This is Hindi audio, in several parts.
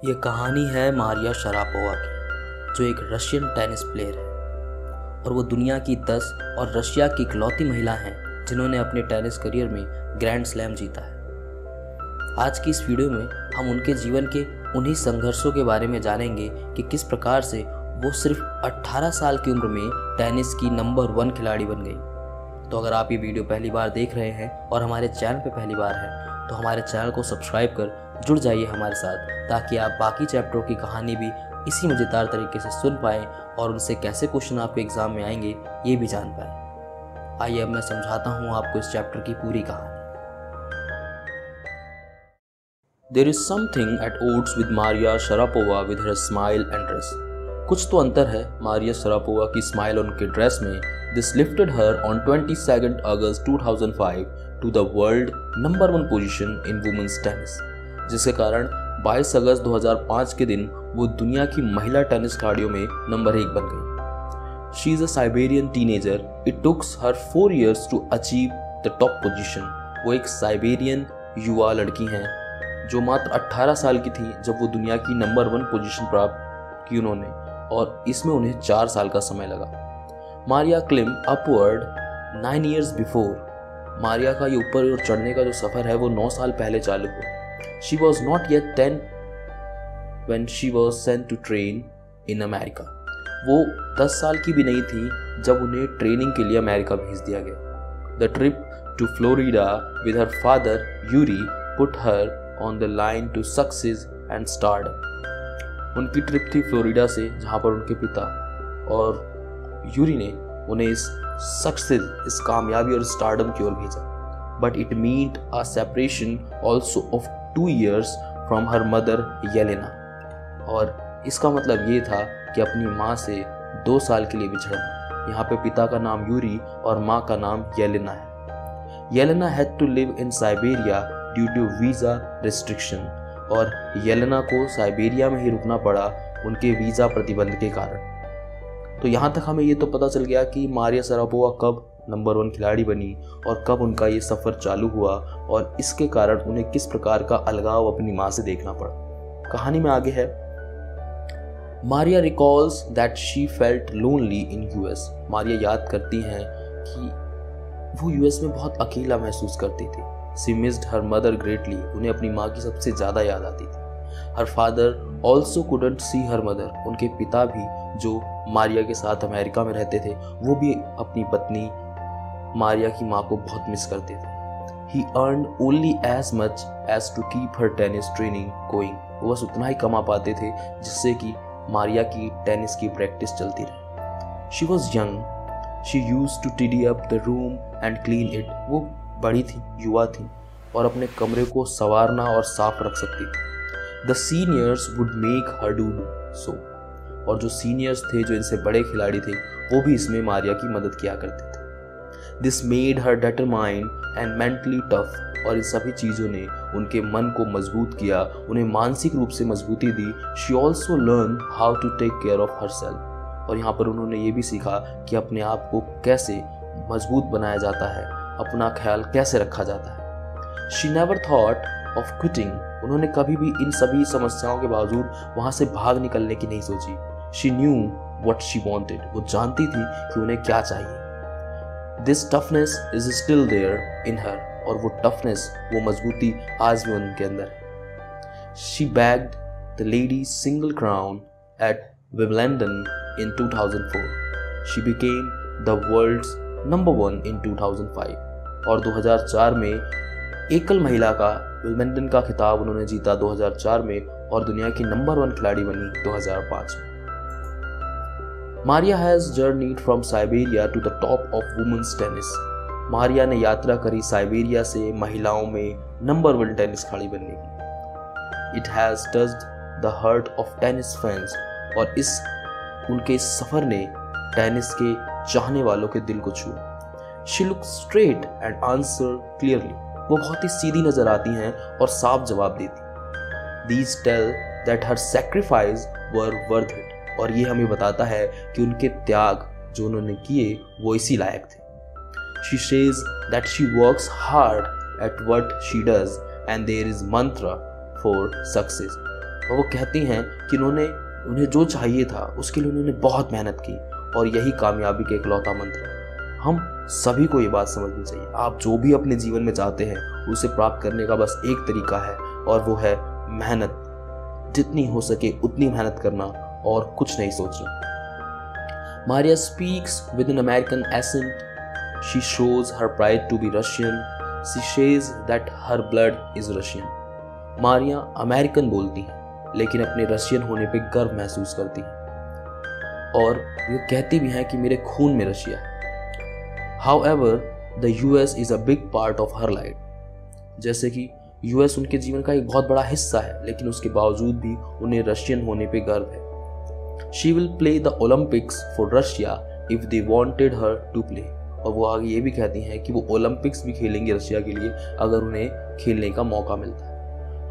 ये कहानी है मारिया शरापोवा की, जो एक रशियन टेनिस प्लेयर है और वो दुनिया की 10 और रशिया की इकलौती महिला हैं जिन्होंने अपने टेनिस करियर में ग्रैंड स्लैम जीता है। आज की इस वीडियो में हम उनके जीवन के उन्हीं संघर्षों के बारे में जानेंगे कि किस प्रकार से वो सिर्फ 18 साल की उम्र में टेनिस की नंबर 1 खिलाड़ी बन गई। तो अगर आप ये वीडियो पहली बार देख रहे हैं और हमारे चैनल पे पहली बार है तो हमारे चैनल को सब्सक्राइब कर जुड़ जाइए हमारे साथ, ताकि आप बाकी चैप्टरों की कहानी भी इसी मज़ेदार तरीके से सुन पाएँ और उनसे कैसे क्वेश्चन आपके एग्जाम में आएंगे ये भी जान पाएँ। आइए अब मैं समझाता हूँ आपको इस चैप्टर की पूरी कहानी। There is something at odds with Maria Sharapova with her smile and dress. कुछ तो अंतर है मारिया शरापोवा की स्माइल और उनके ड्रेस में। This lifted her on 22 August 2005 to the world number 1 position in women's tennis, जिसके कारण 22 अगस्त 2005 के दिन वो दुनिया की महिला टेनिस खिलाड़ियों में नंबर 1 बन गई। She is a Siberian teenager. It took her 4 years to achieve the top position. वो एक साइबेरियन युवा लड़की हैं जो मात्र 18 साल की थी जब वो दुनिया की नंबर 1 पोजीशन प्राप्त की उन्होंने, और इसमें उन्हें 4 साल का समय लगा। Maria climb upward 9 years before. Maria का ये ऊपर और चढ़ने का जो सफ़र है वो 9 साल पहले चालू हुआ। She was not yet 10 when she was sent to train in America. वो 10 साल की भी नहीं थी जब उन्हें ट्रेनिंग के लिए अमेरिका भेज दिया गया। The trip to Florida with her father Yuri put her on the line to success and stardom. उनकी ट्रिप थी फ्लोरिडा से, जहाँ पर उनके पिता और यूरी ने उन्हें इस सक्सेस, इस कामयाबी और स्टारडम की ओर भेजा। But it meant a separation also of 2 years from her mother Yelena, और इसका मतलब ये था कि अपनी माँ से 2 साल के लिए बिछड़ना। यहाँ पे पिता का नाम यूरी और माँ का नाम येलेना है। Yelena had to live in Siberia due to visa restriction, और येलेना को साइबेरिया में ही रुकना पड़ा उनके वीज़ा प्रतिबंध के कारण। तो यहाँ तक हमें ये तो पता चल गया कि मारिया शरापोवा कब नंबर 1 खिलाड़ी बनी और कब उनका ये सफ़र चालू हुआ, और इसके कारण उन्हें किस प्रकार का अलगाव अपनी माँ से देखना पड़ा। कहानी में आगे है, Maria recalls that she felt lonely in US. Maria याद करती हैं कि वो यूएस में बहुत अकेला महसूस करती थी। She missed her mother greatly. उन्हें अपनी माँ की सबसे ज़्यादा याद आती थी। Her father also couldn't see her mother. उनके पिता भी, जो मारिया के साथ अमेरिका में रहते थे, वो भी अपनी पत्नी मारिया की माँ को बहुत मिस करते थे। He earned only as much as to keep her tennis training going. वो बस उतना ही कमा पाते थे जिससे कि मारिया की टेनिस की प्रैक्टिस चलती रहे। She was young. She used to tidy up the room and clean it. वो बड़ी थी, युवा थी, और अपने कमरे को संवारना और साफ रख सकती थी। The seniors would make her do so. और जो सीनियर्स थे, जो इनसे बड़े खिलाड़ी थे, वो भी इसमें मारिया की मदद किया करते थे। This made her determined and mentally tough. और इन सभी चीज़ों ने उनके मन को मजबूत किया, उन्हें मानसिक रूप से मजबूती दी। She also learned how to take care of herself. और यहाँ पर उन्होंने ये भी सीखा कि अपने आप को कैसे मजबूत बनाया जाता है, अपना ख्याल कैसे रखा जाता है। She never thought of quitting. उन्होंने कभी भी इन सभी समस्याओं के बावजूद वहाँ से भाग निकलने की नहीं सोची। She knew what she wanted. वो जानती थी कि उन्हें क्या चाहिए। This toughness is still there in her. और वो टफनेस, वो मजबूती आज भी उनके अंदर है। She bagged the ladies single crown at Wimbledon in 2004. She became the world's number 1 in 2005. और 2004 में एकल महिला का विंबलडन का खिताब उन्होंने जीता 2004 में, और दुनिया की नंबर 1 खिलाड़ी बनी 2005 में। Maria has journeyed from Siberia to the top of women's tennis. मारिया ने यात्रा करी साइबेरिया से महिलाओं में नंबर 1 टेनिस खिलाड़ी बनने की। It has touched the heart of tennis fans, और उनके इस सफर ने टेनिस के चाहने वालों के दिल को छुआ। She looks straight and answer clearly. वो बहुत ही सीधी नजर आती हैं और साफ जवाब देती। These tell that her sacrifice were worth it. और ये हमें बताता है कि उनके त्याग जो उन्होंने किए वो इसी लायक थे। She says that she works hard at what she does and there is mantra for success. और वो कहती हैं कि उन्हें जो चाहिए था उसके लिए उन्होंने बहुत मेहनत की और यही कामयाबी का इकलौता मंत्र है। हम सभी को ये बात समझनी चाहिए। आप जो भी अपने जीवन में चाहते हैं उसे प्राप्त करने का बस एक तरीका है और वो है मेहनत। जितनी हो सके उतनी मेहनत करना और कुछ नहीं सोचना। Maria speaks with an American accent. She shows her pride to be Russian. She says that her blood is Russian. Maria American बोलती हैं लेकिन अपने रशियन होने पे गर्व महसूस करती हैं और ये कहती भी हैं कि मेरे खून में रशिया है। However, the US is a big part of her life. जैसे कि US उनके जीवन का एक बहुत बड़ा हिस्सा है लेकिन उसके बावजूद भी उन्हें रशियन होने पे गर्व है। She will play the Olympics for Russia if they wanted her to play. और वो आगे ये भी कहती हैं कि वो ओलंपिक्स भी खेलेंगे रशिया के लिए अगर उन्हें खेलने का मौका मिलता है।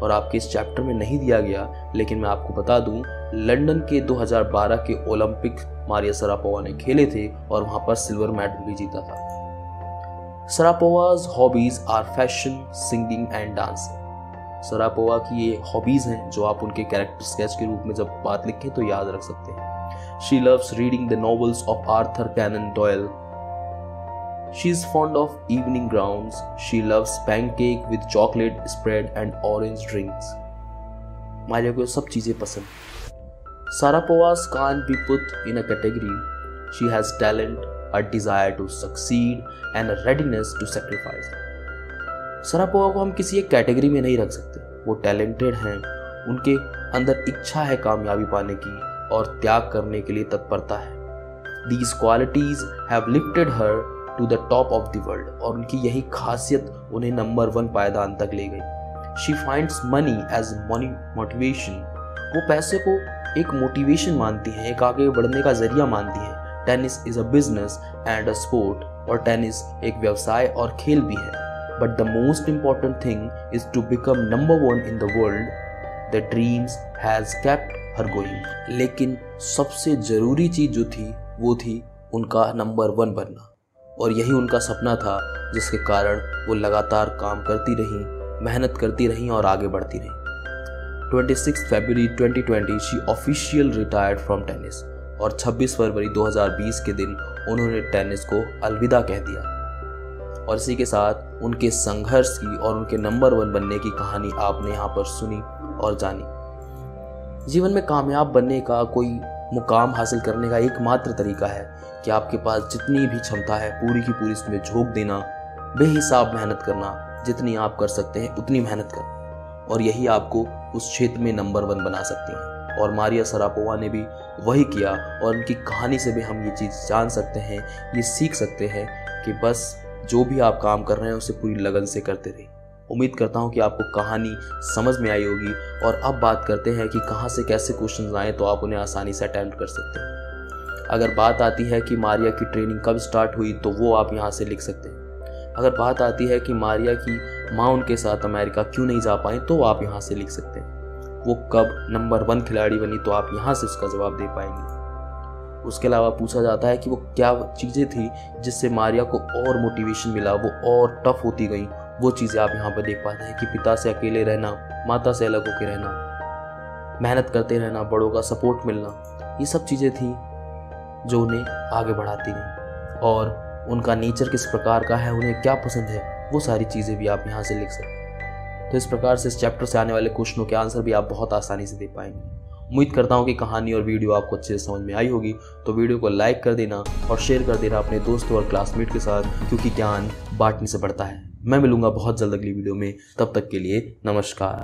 और आपके इस चैप्टर में नहीं दिया गया लेकिन मैं आपको बता दूं, लंदन के 2012 के ओलंपिक मारिया शरापोवा ने खेले थे और वहां पर सिल्वर मेडल भी जीता था। शरापोवा's hobbies are fashion, singing and dancing. Sharapova की ये हॉबीज हैं जो आप उनके कैरेक्टर स्केच के रूप में जब बात लिखें तो याद रख सकते हैं। She loves reading the novels of Arthur Conan Doyle. She is fond of evening gowns. She loves pancake with chocolate spread and orange drinks. Maria को सब चीजें पसंद। Sharapova's can't be put in a category. She has talent, a desire to succeed and a readiness to sacrifice. Sharapova को हम किसी एक कैटेगरी में नहीं रख सकते। वो टैलेंटेड हैं, उनके अंदर इच्छा है कामयाबी पाने की और त्याग करने के लिए तत्परता है। These qualities have lifted her to the top of the world. और उनकी यही खासियत उन्हें नंबर 1 पायदान तक ले गई। She finds money as motivation. वो पैसे को एक मोटिवेशन मानती हैं, एक आगे बढ़ने का जरिया मानती हैं। Tennis is a business and a sport. और टेनिस एक व्यवसाय और खेल भी है। But the most important thing is to become number 1 in the world. The dreams has kept her going. लेकिन सबसे जरूरी चीज जो थी वो थी उनका नंबर 1 बनना और यही उनका सपना था जिसके कारण वो लगातार काम करती रही, मेहनत करती रही और आगे बढ़ती रही। 26 फरवरी 2020 she officially retired from tennis और 26 फरवरी 2020 के दिन उन्होंने टेनिस को अलविदा कह दिया। और इसी के साथ उनके संघर्ष की और उनके नंबर 1 बनने की कहानी आपने यहाँ पर सुनी और जानी। जीवन में कामयाब बनने का, कोई मुकाम हासिल करने का एकमात्र तरीका है कि आपके पास जितनी भी क्षमता है पूरी की पूरी इसमें झोंक देना, बेहिसाब मेहनत करना, जितनी आप कर सकते हैं उतनी मेहनत करना और यही आपको उस क्षेत्र में नंबर 1 बना सकती हैं। और मारिया शरापोवा ने भी वही किया और उनकी कहानी से भी हम ये चीज़ जान सकते हैं, ये सीख सकते हैं कि बस जो भी आप काम कर रहे हैं उसे पूरी लगन से करते रहिए। उम्मीद करता हूँ कि आपको कहानी समझ में आई होगी। और अब बात करते हैं कि कहाँ से कैसे क्वेश्चंस आए तो आप उन्हें आसानी से अटेम्प्ट कर सकते हैं। अगर बात आती है कि मारिया की ट्रेनिंग कब स्टार्ट हुई तो वो आप यहाँ से लिख सकते हैं। अगर बात आती है कि मारिया की माँ उनके साथ अमेरिका क्यों नहीं जा पाई तो आप यहाँ से लिख सकते हैं। वो कब नंबर 1 खिलाड़ी बनी तो आप यहाँ से उसका जवाब दे पाएंगे। उसके अलावा पूछा जाता है कि वो क्या चीज़ें थी जिससे मारिया को और मोटिवेशन मिला, वो और टफ होती गई। वो चीज़ें आप यहाँ पर देख पाते हैं कि पिता से अकेले रहना, माता से अलग होकर रहना, मेहनत करते रहना, बड़ों का सपोर्ट मिलना, ये सब चीज़ें थी जो उन्हें आगे बढ़ाती गई। और उनका नेचर किस प्रकार का है, उन्हें क्या पसंद है, वो सारी चीज़ें भी आप यहाँ से लिख सकते हैं। तो इस प्रकार से इस चैप्टर से आने वाले क्वेश्चनों के आंसर भी आप बहुत आसानी से दे पाएंगे। उम्मीद करता हूँ कि कहानी और वीडियो आपको अच्छे से समझ में आई होगी। तो वीडियो को लाइक कर देना और शेयर कर देना अपने दोस्तों और क्लासमेट के साथ, क्योंकि ज्ञान बांटने से बढ़ता है। मैं मिलूंगा बहुत जल्द अगली वीडियो में। तब तक के लिए नमस्कार।